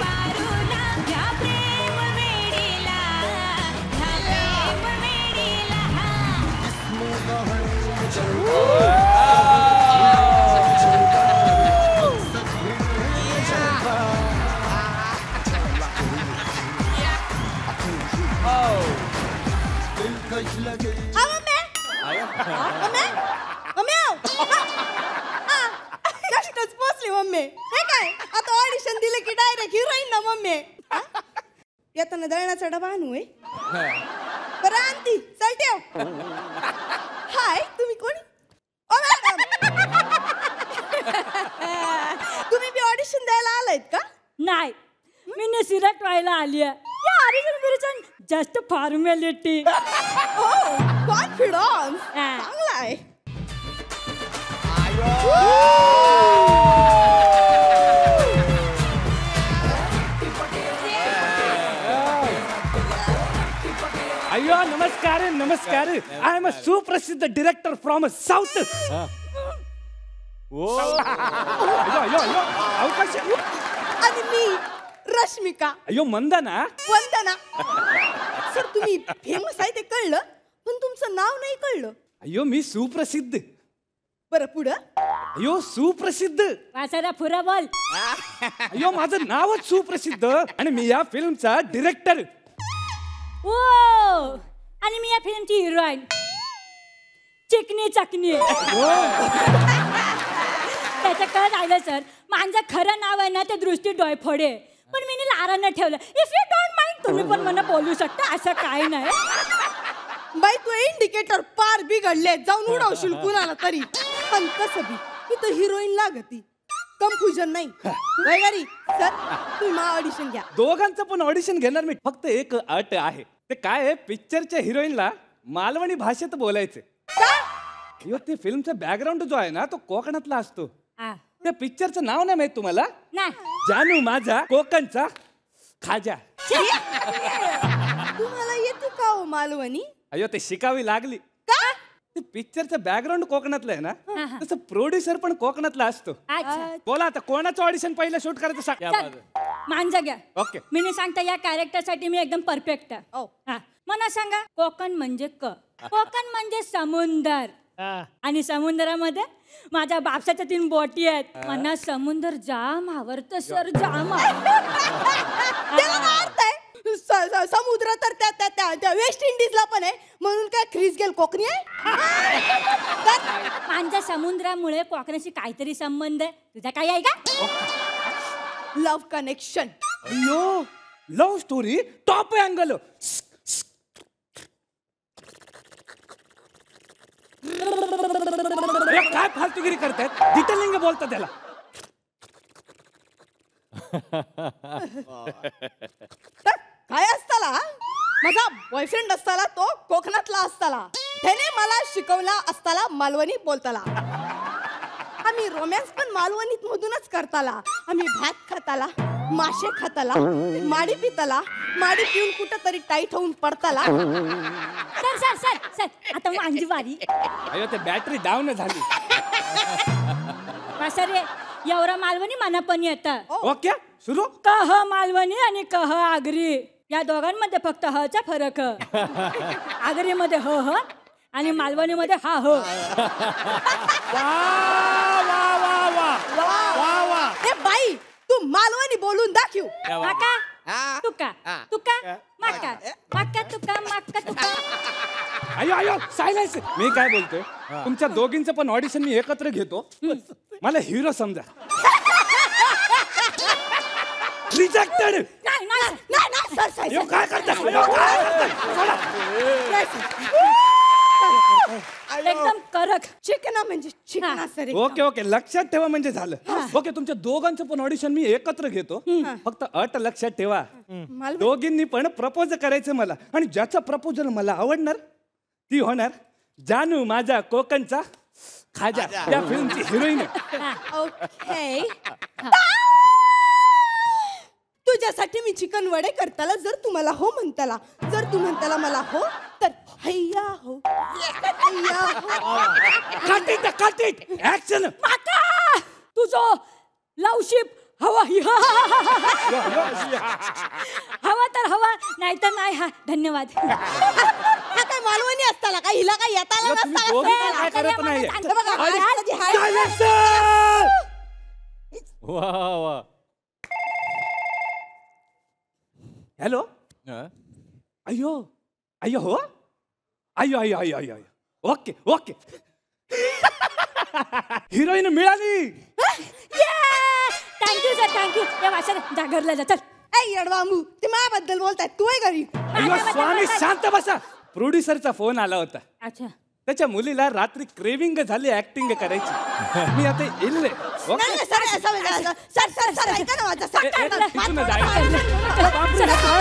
पारूला ह्या प्रेम वेडीला कष्टच पोचली मम्मी हे काय आता ऑडिशन दिले की डायरेक्ट हिरोईन ना मम्मी येताना दळणाचा डबा आणू बरं आणती चल ठेव हाय तुम्ही कोणी ओ मॅडम तुम्ही बी ऑडिशन द्यायला आलायत का नाही मी सिलेक्ट व्हायला आली आहे या ऑडिशन जस्ट फॉर्मॅलिटी कॉन्फिडन्स चांगला आहे अयो नमस्कार नमस्कार आय एम अ सुप्रसिद्ध डिरेक्टर फ्रॉम साउथ आणि मी रश्मिका अयो मंदना वंदना सर तुम्ही फेमस आहे ते कळलं पण तुमचं नाव नाही कळलं अयो मी सुप्रसिद्ध बरं पुढं अयो सुप्रसिद्ध वासारा फुरा बोल अयो माझं नावच सुप्रसिद्ध आणि मी या फिल्मचा डिरेक्टर ओ आणि मी या फिल्मची हिरोईन चिकनी चकनी त्याचं काय झालं सर माझं खरं नाव आहे ना ते दृष्टी डोयफोडे पण मी लारानं ठेवलं इफ यू डोंट माइंड तुम्ही पण मला बोलू शकता असं काय नाही बाई तू इंडिकेटर पार बिघडले जाऊन उडवशील कुणाला तरी पण कसं बी मी तर हिरोईन लागती कन्फ्युजन नाही वैगरी सर तुम्ही ऑडिशन घ्या दोघांचं पण ऑडिशन घेणार मी फक्त एक अट आहे ते काय आहे पिक्चरच्या हिरोईनला मालवणी भाषेत बोलायचे अयो ते फिल्मचा बॅकग्राऊंड जो आहे ना तो कोकणातला असतो त्या पिक्चरचं नाव नाही माहित तुम्हाला जानू माझा कोकणचा खाजा तुम्हाला येते का हो मालवणी अयो ते शिकावी लागली का ते पिक्चरचं बॅकग्राऊंड कोकणातलं आहे ना तसं प्रोड्युसर पण कोकणातला असतो बोला आता कोणाचं ऑडिशन पहिलं शूट करायचं सांग मांजा घ्या ओके मी सांगता या कॅरेक्टरसाठी मी एकदम परफेक्ट आहे मला सांगा कोकण म्हणजे कोकण म्हणजे समुंदर आणि समुद्रामध्ये माझ्या बापसाच्या 3 बोटी आहेत मला समुद्र जाम आवडतं सर जाम समुद्र तर त्या वेस्ट इंडिजला पण आहे म्हणून काय ख्रिस गेल कोकणी आहे माझ्या समुद्रामुळे कोकणाशी काहीतरी संबंध आहे तुझा काय आहे का लव्ह कनेक्शन अयो लव्ह स्टोरी टॉप अँगल काय फालतूगिरी करतायत डिटेलिंग बोलता त्याला काय असताला माझा बॉयफ्रेंड असताला तो कोकणातला असताला त्याने मला शिकवला असताला मालवणी बोलताला आम्ही रोमॅन्स पण मालवणीत मधूनच करताला आम्ही भात खाताला मासे खाताला माडी पिताला माडी पिऊन कुठं तरी टाईट होऊन पडताला सर सर सर सर आता माझी वारी अयो ते बॅटरी डाऊन झाली रे एवढा मालवणी मना पण येतं ओके सुरू कह मालवणी आणि कह आगरी या दोघांमध्ये फक्त हचा फरक आगरीमध्ये ह आणि मालवणीमध्ये हा ह ए बाई तू मालवणी बोलून दाखव माका तुका तुका माका माका तुका माका तुका अयो अयो सायलेन्स मी काय बोलतोय तुमच्या दोघींचं पण ऑडिशन मी एकत्र घेतो मला हिरो समजा रिजेक्टेड नाही नाही नाही सर सर काय करता एकदम कडक चिकना म्हणजे चिकना सर ओके ओके लक्षात ठेवा म्हणजे झालं ओके तुमच्या दोघांचं पण ऑडिशन मी एकत्र घेतो फक्त अट लक्षात ठेवा दोघींनी पण प्रपोज करायचं मला आणि ज्याचं प्रपोजल मला आवडणार ती होणार जानू माझा कोकणचा खाजा त्या फिल्मची हिरोईन ओके तुझ्यासाठी मी चिकन वडे करताला जर तुम्हाला हो म्हणताला जर तू म्हणताला मला हो तर हैया हो हैया हो. Cut it action. माका तुझो लवशिप हवा हवा तर हवा नाही तर नाही. हा धन्यवाद. हा काय मालवणी असताला का हिला काय येताला तुम्ही दोघी पण काय करत नाही. वा वा. हॅलो. अय्यो अय्यो हो अय्यो अय्यो अय्यो अय्यो. Okay okay. हिरोईन मिळाली. Thank you sir thank you. या वाशाला जागरला जा. चल ऐ येडवांगू ते माझ्याबद्दल बोलताय तू आहे घरी. अय्यो स्वामी शांत बसा. प्रोड्युसरचा फोन आला होता. अच्छा त्याच्या मुलीला रात्री क्रेविंग झाली ऍक्टिंग करायची. मी आता इल्ले. नाही, नाही, सर असं म्हणजे सर सर सर ऐका ना माझं सर तिथून जायचं. सर